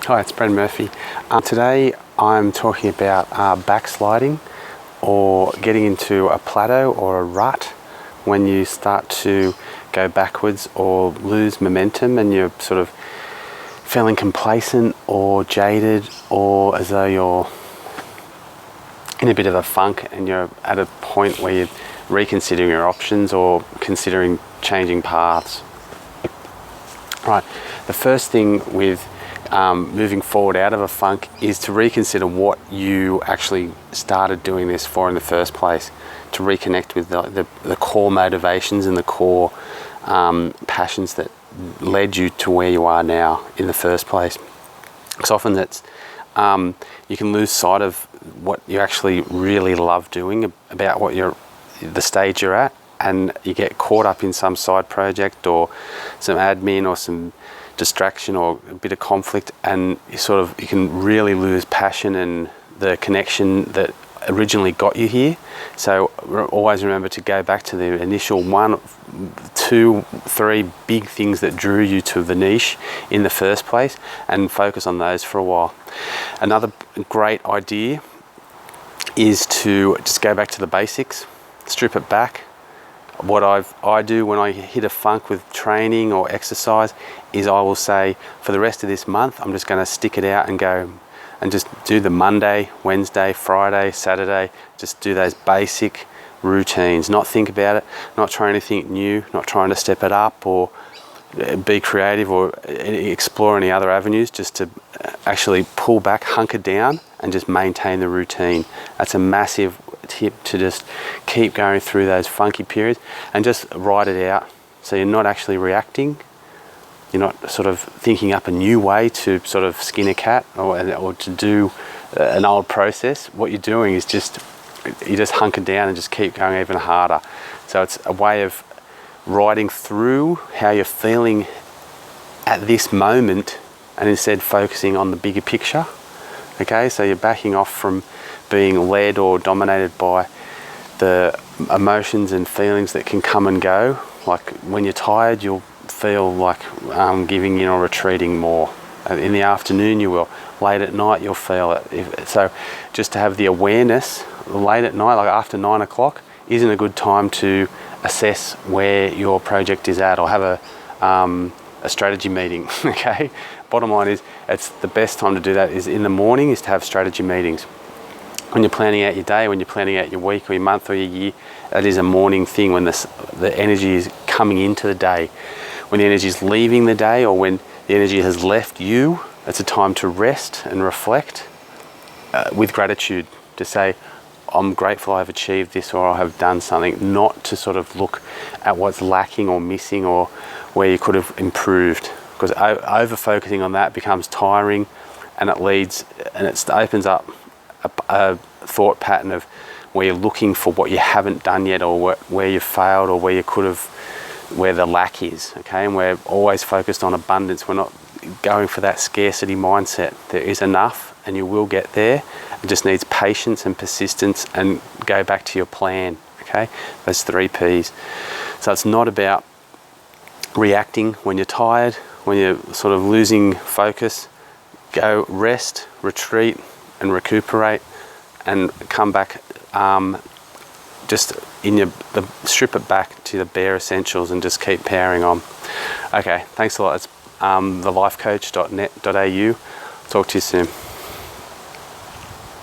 Hi, it's Brendan Murphy. Today I'm talking about backsliding, or getting into a plateau or a rut when you start to go backwards or lose momentum and you're sort of feeling complacent or jaded, or as though you're in a bit of a funk and you're at a point where you're reconsidering your options or considering changing paths. Right, the first thing with moving forward out of a funk is to reconsider what you actually started doing this for in the first place, to reconnect with the core motivations and the core passions that led you to where you are now in the first place. Because often that's you can lose sight of what you actually really love doing, about what the stage you're at, and you get caught up in some side project or some admin or some distraction or a bit of conflict, and you can really lose passion and the connection that originally got you here. So always remember to go back to the initial 1, 2, 3 big things that drew you to the niche in the first place, and focus on those for a while. Another great idea is to just go back to the basics, strip it back. What I do when I hit a funk with training or exercise is I will say, for the rest of this month, I'm just going to stick it out and go and just do the Monday, Wednesday, Friday, Saturday, just do those basic routines, not think about it, not trying to think new, not trying to step it up or be creative or explore any other avenues, just to actually pull back, hunker down and just maintain the routine. That's a massive tip, to just keep going through those funky periods and just ride it out. So you're not actually reacting, you're not sort of thinking up a new way to sort of skin a cat or to do an old process. What you're doing is you just hunker down and just keep going even harder. So it's a way of riding through how you're feeling at this moment, and instead focusing on the bigger picture. Okay, so you're backing off from being led or dominated by the emotions and feelings that can come and go. Like when you're tired, you'll feel like giving in or retreating more. In the afternoon you will. Late at night you'll feel it. So just to have the awareness, late at night, like after 9 o'clock, isn't a good time to assess where your project is at, or have a strategy meeting. Okay, bottom line is, it's the best time to do that is in the morning, is to have strategy meetings. When you're planning out your day, when you're planning out your week or your month or your year, that is a morning thing, when the energy is coming into the day. When the energy is leaving the day, or when the energy has left you, it's a time to rest and reflect with gratitude, to say, I'm grateful I've achieved this, or I have done something, not to sort of look at what's lacking or missing or where you could have improved, because over focusing on that becomes tiring, and it opens up a thought pattern of where you're looking for what you haven't done yet, or where you've failed, or where the lack is. Okay, and we're always focused on abundance. We're not going for that scarcity mindset. There is enough, and you will get there. It just needs patience and persistence, and go back to your plan. Okay, those 3 P's. So it's not about reacting when you're tired, when you're sort of losing focus. Go rest, retreat, and recuperate, and come back. Just strip it back to the bare essentials, and just keep powering on. Okay, thanks a lot. It's thelifecoach.net.au. Talk to you soon.